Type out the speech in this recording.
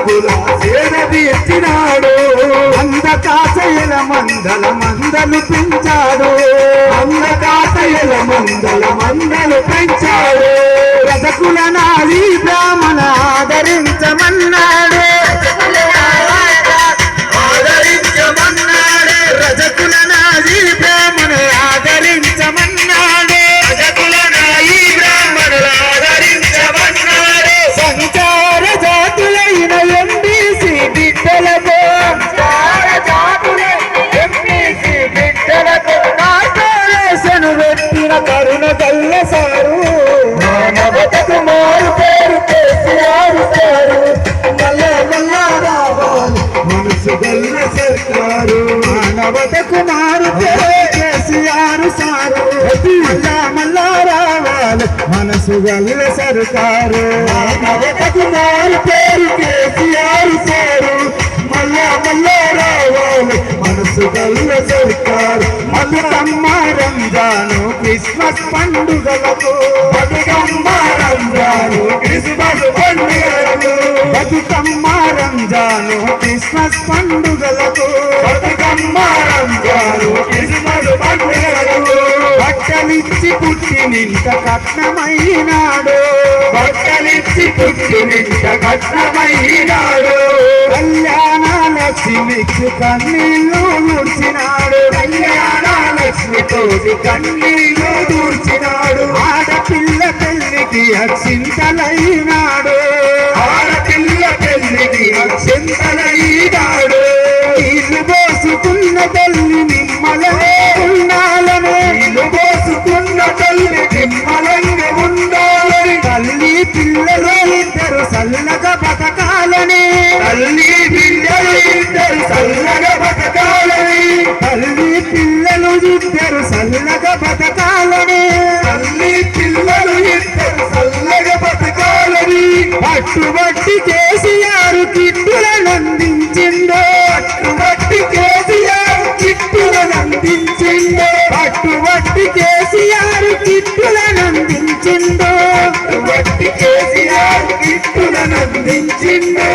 బతుకుల సేద తీర్చినాడు అందకాశయల మందల మందలు పెంచాడు అందకాశయల మందల మందలు పెంచాడు రజకుల నాలి బ్రాహ్మణ ఆదరించమన్నాడు రజకుల నాలి బ్రాహ్మణ ఆదరించమన్నాడు రజకుల నాలి బ్రాహ్మణుల ఆదరించమన్నాడు సంచార జాతులైన ఎంబీసీ బిడ్డలతో కార్పొరేషన్ పెట్టిన కరుణ గల్ల సారు మానవతకు మారు పేరు కేసీఆర్ సారు మల్ల మల్ల రావాలి మనసు గల్ల సర్కారు మానవతకు మారు పేరు కేసీఆర్ సారు మల్ల మల్ల రావాలి మనసు గల్ల సర్కారు మానవతకు మారు పేరు కేసీఆర్ సారు మల్ల మల్ల రావాలి మనసు గల్ల సర్కారు బతుకమ్మ రంజాను క్రిస్మస్ పండుగలకు బతుకమ్మ రంజాను క్రిస్మస్ పండుగలకు బతుకమ్మ రంజాను క్రిస్మస్ పండుగలకు బతుకమ్మ రంజాను క్రిస్మస్ పండుగలకు బట్టలిచ్చి పుట్టినింత కట్నమైనాడు బట్టలిచ్చి పుట్టినింత కట్నమైనాడు కళ్యాణ లక్ష్మికి కన్నీళ్ళు ఊడ్చినాడు కళ్యాణ లక్ష్మితోటి కన్నీళ్ళు దూర్చినాడు ఆడపిల్ల పెళ్లికి అక్షింతలైనాడు ఆడపిల్ల పెళ్లికి అక్షింతలైనాడు ఇల్లు పోసుకున్న తల్లి నిమ్మలనే ఉండాలని ఇల్లు పోసుకున్న తల్లి నిమ్మలంగా ఉండాలని తల్లి పిల్లలు ఇద్దరు చల్లగా బతకాలని తల్లి పిల్లలు ఇద్దరు చల్లగా బతకాలని తల్లి పిల్లలు ఇద్దరు చల్లగా బతకాలని తల్లి పిల్లలు ఇద్దరు చల్లగా బతకాలని పట్టుబట్టి కేసీఆర్ కిట్టులను అందించిందో పట్టుబట్టి కేసీఆర్ కిట్టులను అందించిందో పట్టుబట్టి కేసీఆర్ కిట్టులను అందించిందో పట్టుబట్టి కేసీఆర్ కిట్టులను అందించిందో